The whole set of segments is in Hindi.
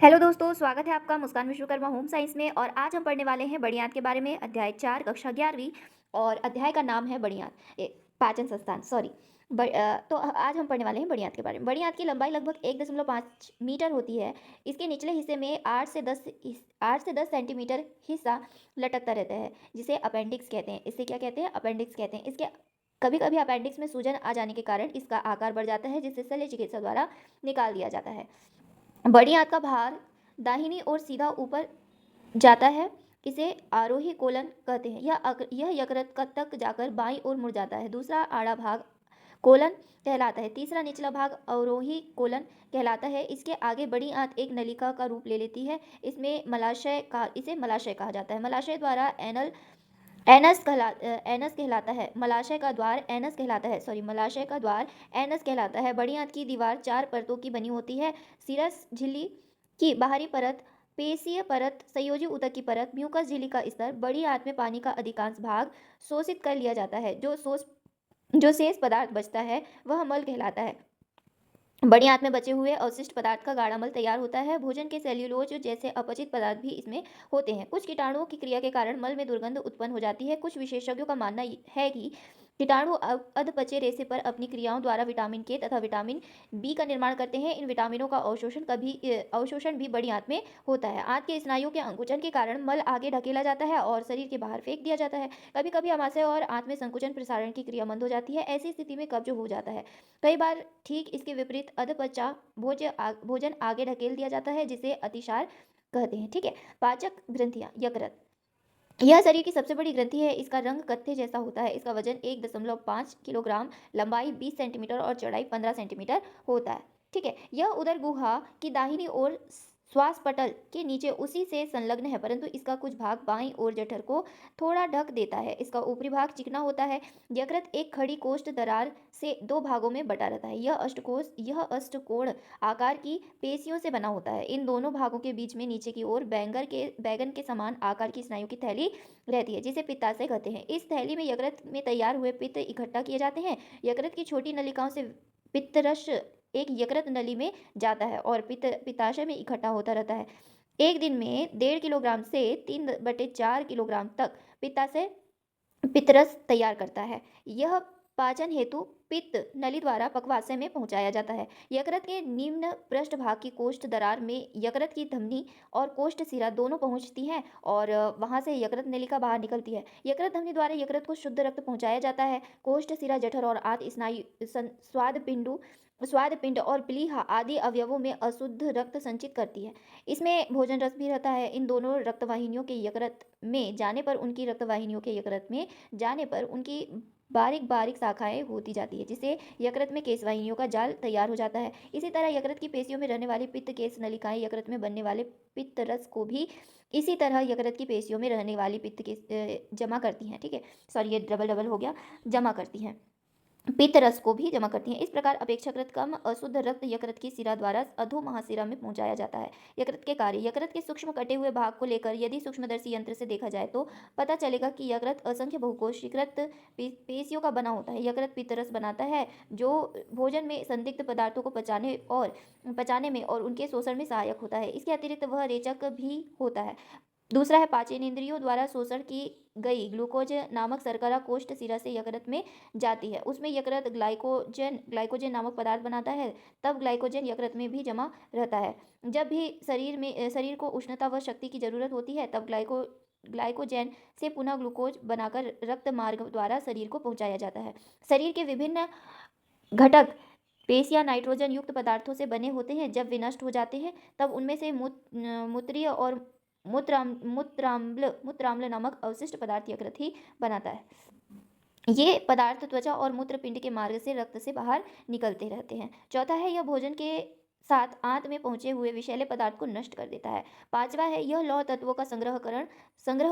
हेलो दोस्तों, स्वागत है आपका मुस्कान विश्वकर्मा होम साइंस में। और आज हम पढ़ने वाले हैं बड़ियात के बारे में, अध्याय 4, कक्षा 11वीं। और अध्याय का नाम है बड़ियात पाचन संस्थान, सॉरी। तो आज हम पढ़ने वाले हैं बड़ियात के बारे में। बड़ियात की लंबाई लगभग 1.5 मीटर होती है। इसके निचले हिस्से में 8 से 10 सेंटीमीटर हिस्सा लटकता रहता है, जिसे अपेंडिक्स कहते हैं। इसे क्या कहते हैं? अपेंडिक्स कहते हैं। इसके कभी कभी अपेंडिक्स में सूजन आ जाने के कारण इसका आकार बढ़ जाता है, जिसे शल्य चिकित्सा द्वारा निकाल दिया जाता है। बड़ी आंत का भार दाहिनी ओर सीधा ऊपर जाता है। इसे आरोही कोलन कहते हैं। यह यकृत तक जाकर बाईं ओर मुड़ जाता है। दूसरा आड़ा भाग कोलन कहलाता है। तीसरा निचला भाग अवरोही कोलन कहलाता है। इसके आगे बड़ी आंत एक नलिका का रूप ले लेती है। इसे मलाशय कहा जाता है। मलाशय द्वारा एनस कहलाता है। मलाशय का द्वार एनस कहलाता है। बड़ी आंत की दीवार 4 परतों की बनी होती है। सिरस झिल्ली की बाहरी परत, पेशीय परत, संयोजी ऊतक की परत, म्यूकस झिल्ली का स्तर। बड़ी आंत में पानी का अधिकांश भाग शोषित कर लिया जाता है। जो शेष पदार्थ बचता है वह मल कहलाता है। बड़ी आंत में बचे हुए अवशिष्ट पदार्थ का गाढ़ा मल तैयार होता है। भोजन के सेल्यूलोज जैसे अपचित पदार्थ भी इसमें होते हैं। कुछ कीटाणुओं की क्रिया के कारण मल में दुर्गंध उत्पन्न हो जाती है। कुछ विशेषज्ञों का मानना है कि कीटाणु अधपचे रेशे पर अपनी क्रियाओं द्वारा विटामिन के तथा विटामिन बी का निर्माण करते हैं। इन विटामिनों का अवशोषण भी बड़ी आंत में होता है। आंत के स्नायुओं के अंकुचन के कारण मल आगे ढकेला जाता है और शरीर के बाहर फेंक दिया जाता है। कभी कभी आमाशय और आंत में संकुचन प्रसारण की क्रिया मंद हो जाती है। ऐसी स्थिति में कब्ज हो जाता है। कई बार ठीक इसके विपरीत अधपचा भोजन आगे ढकेल दिया जाता है, जिसे अतिसार कहते हैं। ठीक है। पाचक ग्रंथियां। यकृत यह शरीर की सबसे बड़ी ग्रंथि है। इसका रंग कत्थे जैसा होता है। इसका वजन 1.5 किलोग्राम, लंबाई 20 सेंटीमीटर और चौड़ाई 15 सेंटीमीटर होता है। ठीक है। यह उदर गुहा की दाहिनी ओर श्वास पटल के नीचे उसी से संलग्न है, परंतु इसका कुछ भाग बाईं ओर जठर को थोड़ा ढक देता है। इसका ऊपरी भाग चिकना होता है। यकृत एक खड़ी कोष्ठ दरार से 2 भागों में बटा रहता है। यह अष्टकोण आकार की पेशियों से बना होता है। इन दोनों भागों के बीच में नीचे की ओर बैगन के समान आकार की स्नायु की थैली रहती है, जिसे पित्ताशय कहते हैं। इस थैली में यकृत में तैयार हुए पित्त इकट्ठा किए जाते हैं। यकृत की छोटी नलिकाओं से पित्तरस एक यकृत नली में जाता है और पित्ताशय में इकट्ठा होता रहता है। एक दिन में 1.5 किलोग्राम से 3/4 किलोग्राम तक पित्ताशय पित्तरस तैयार करता है। यह पाचन हेतु पित्त नली द्वारा पक्वाशय में पहुंचाया जाता है। यकृत के निम्न पृष्ठ भाग की कोष्ठ दरार में यकृत की धमनी और कोष्ठ शिरा दोनों पहुंचती हैं और वहां से यकृत नलिका बाहर निकलती है। यकृत धमनी द्वारा यकृत को शुद्ध रक्त पहुंचाया जाता है। कोष्ठ शिरा जठर और आंत स्नायु स्वाद पिंड और प्लीहा आदि अवयवों में अशुद्ध रक्त संचित करती है। इसमें भोजन रस भी रहता है। इन दोनों रक्तवाहिनियों के यकृत में जाने पर उनकी बारीक बारीक शाखाएं होती जाती है, जिससे यकृत में केशवाहिनियों का जाल तैयार हो जाता है। इसी तरह यकृत की पेशियों में रहने वाली पित्त केश नलिकाएं यकृत में बनने वाले पित्त रस को भी इसी तरह यकृत की पेशियों में रहने वाली पित्त के जमा करती हैं। ठीक है, सॉरी ये डबल डबल हो गया, जमा करती हैं, पित्त रस को भी जमा करती हैं। इस प्रकार अपेक्षाकृत कम अशुद्ध रक्त यकृत की शिरा द्वारा अधो महाशिरा में पहुंचाया जाता है। यकृत के कार्य। यकृत के सूक्ष्म कटे हुए भाग को लेकर यदि सूक्ष्मदर्शी यंत्र से देखा जाए तो पता चलेगा कि यकृत असंख्य बहुकोशिकृत पेशियों का बना होता है। यकृत पित्तरस बनाता है, जो भोजन में संदिग्ध पदार्थों को पचाने में और उनके शोषण में सहायक होता है। इसके अतिरिक्त वह रेचक भी होता है। दूसरा है पाचन इंद्रियों द्वारा शोषण की गई ग्लूकोज नामक शर्करा कोष्ठ शिरा से यकृत में जाती है। उसमें यकृत ग्लाइकोजन नामक पदार्थ बनाता है। तब ग्लाइकोजन यकृत में भी जमा रहता है। जब भी शरीर को उष्णता व शक्ति की जरूरत होती है, तब ग्लाइकोजन से पुनः ग्लूकोज बनाकर रक्त मार्ग द्वारा शरीर को पहुंचाया जाता है। शरीर के विभिन्न घटक पेशियां नाइट्रोजन युक्त पदार्थों से बने होते हैं। जब वे नष्ट हो जाते हैं, तब उनमें से मूत्रीय और मूत्राम्ल नामक अवशिष्ट पदार्थ यकृत ही बनाता है। ये पदार्थ त्वचा और मूत्र पिंड के मार्ग से रक्त से बाहर निकलते रहते हैं। चौथा है, यह भोजन के साथ आंत में पहुंचे हुए विषैले पदार्थ को नष्ट कर देता है। पांचवा है, यह लौह तत्वों का संग्रह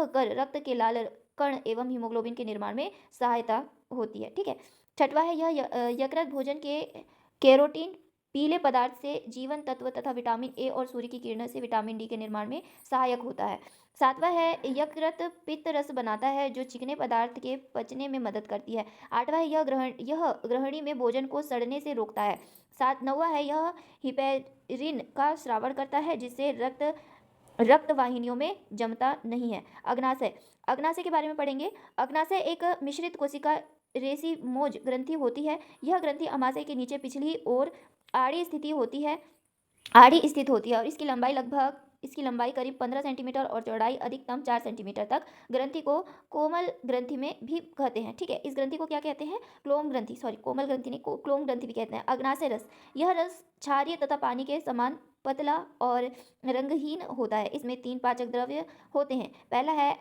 कर रक्त के लाल कण एवं हीमोग्लोबिन के निर्माण में सहायता होती है। ठीक है। छठवा है, यह यकृत भोजन के कैरोटीन पीले पदार्थ से जीवन तत्व तथा विटामिन ए और सूर्य की किरणों से विटामिन डी के निर्माण में सहायक होता है। सातवां है यकृत पित्त रस बनाता है जो चिकने पदार्थ के पचने में मदद करती है। आठवां है यह ग्रहणी में भोजन को सड़ने से रोकता है। नौवां है यह हिपेरिन का स्रावण करता है जिससे रक्त वाहिनियों में जमता नहीं है। अग्नाशय अग्नाशय के बारे में पढ़ेंगे। अग्नाशय एक मिश्रित कोशिका रेसिमोज ग्रंथि होती है। यह ग्रंथि अमाशय के नीचे पिछली ओर आड़ी स्थित होती है और इसकी लंबाई करीब 15 सेंटीमीटर और चौड़ाई अधिकतम 4 सेंटीमीटर तक। ग्रंथि को कोमल ग्रंथि में भी कहते हैं। ठीक है, इस ग्रंथि को क्या कहते हैं? कोमल ग्रंथि नहीं, क्लोम ग्रंथि भी कहते हैं। अग्नाशय रस यह रस क्षारीय तथा पानी के समान पतला और रंगहीन होता है। इसमें 3 पाचक द्रव्य होते हैं। पहला है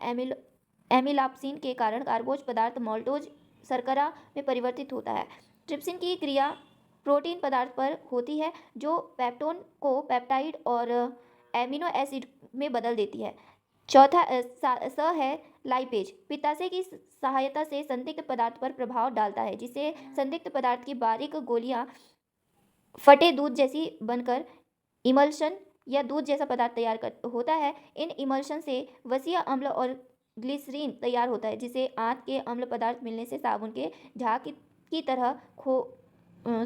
एमिलॉप्सिन के कारण कार्बोज पदार्थ माल्टोज शर्करा में परिवर्तित होता है। ट्रिप्सिन की क्रिया प्रोटीन पदार्थ पर होती है जो पेप्टोन को पेप्टाइड और एमिनो एसिड में बदल देती है। चौथा है लाइपेज। पित्ताशय की सहायता से संदिग्ध पदार्थ पर प्रभाव डालता है जिससे संदिग्ध पदार्थ की बारीक गोलियां फटे दूध जैसी बनकर इमल्शन या दूध जैसा पदार्थ होता है। इन इमल्शन से वसीय अम्ल और ग्लिसरीन तैयार होता है जिसे आंत के अम्ल पदार्थ मिलने से साबुन के झाग की तरह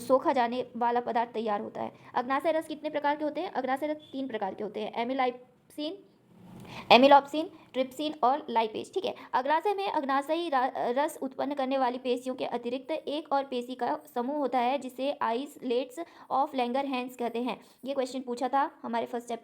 सोखा जाने वाला पदार्थ तैयार होता है। अग्नाशय रस कितने प्रकार के होते हैं? अग्नाशय रस 3 प्रकार के होते हैं, एमिलॉप्सिन, ट्रिप्सिन और लाइपेज। ठीक है, अग्नाशय में अग्नाशयी रस उत्पन्न करने वाली पेशियों के अतिरिक्त एक और पेशी का समूह होता है जिसे आइसलेट्स ऑफ लैंगरहैंस कहते हैं। ये क्वेश्चन पूछा था हमारे फर्स्ट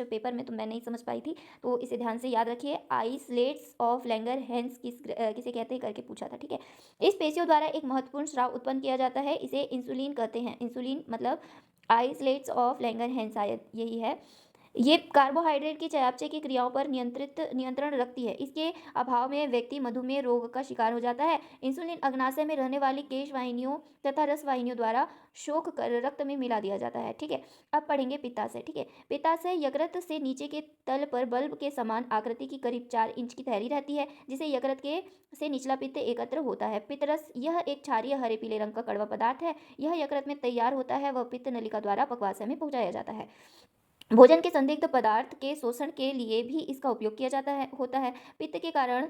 पेपर में, तो मैं नहीं समझ पाई थी, तो इसे ध्यान से याद रखिए। आइसलेट्स ऑफ लैंगरहैंस किसे कहते हैं करके पूछा था। ठीक है, इस पेशियों द्वारा एक महत्वपूर्ण स्राव उत्पन्न किया जाता है, इसे इंसुलिन कहते हैं। इंसुलिन मतलब आइसलेट्स ऑफ लैंगरहैंस, शायद यही है। ये कार्बोहाइड्रेट की चयापचय की क्रियाओं पर नियंत्रण रखती है। इसके अभाव में व्यक्ति मधुमेह रोग का शिकार हो जाता है। इंसुलिन अग्नाशय में रहने वाली केश वाहिनियों तथा रस वाहिनियों द्वारा शोख कर रक्त में मिला दिया जाता है। ठीक है, अब पढ़ेंगे पित्ताशय। ठीक है, पित्ताशय यकृत से नीचे के तल पर बल्ब के समान आकृति की करीब 4 इंच की थैली रहती है जिसे यकृत के से निचला पित्त एकत्र होता है। पित्तरस यह एक क्षारीय हरे पीले रंग का कड़वा पदार्थ है। यह यकृत में तैयार होता है, वह पित्त नलिका द्वारा पक्वाशय में पहुंचाया जाता है। भोजन के संदिग्ध पदार्थ के शोषण के लिए भी इसका उपयोग किया होता है। पित्त के कारण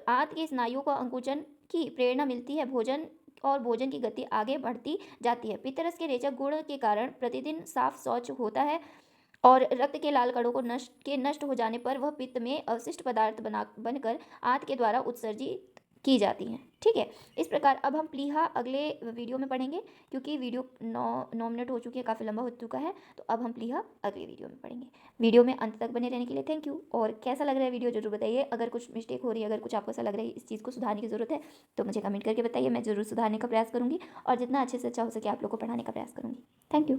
आंत के स्नायुओं को अंकुचन की प्रेरणा मिलती है। भोजन की गति आगे बढ़ती जाती है। पित्तरस के रेचक गुण के कारण प्रतिदिन साफ शौच होता है और रक्त के लाल कणों को नष्ट हो जाने पर वह पित्त में अवशिष्ट पदार्थ बनकर आंत के द्वारा उत्सर्जित की जाती हैं। ठीक है, इस प्रकार अब हम प्लीहा अगले वीडियो में पढ़ेंगे क्योंकि वीडियो 9 मिनट हो चुकी है, काफ़ी लंबा हो चुका है, तो अब हम प्लीहा अगले वीडियो में पढ़ेंगे। वीडियो में अंत तक बने रहने के लिए थैंक यू। और कैसा लग रहा है वीडियो जरूर बताइए। अगर कुछ मिस्टेक हो रही है, अगर कुछ आपको ऐसा लग रहा है इस चीज़ को सुधारने की ज़रूरत है तो मुझे कमेंट करके बताइए, मैं ज़रूर सुधारने का प्रयास करूँगी और जितना अच्छे से अच्छा हो सके आप लोग को पढ़ाने का प्रयास करूँगी। Thank you.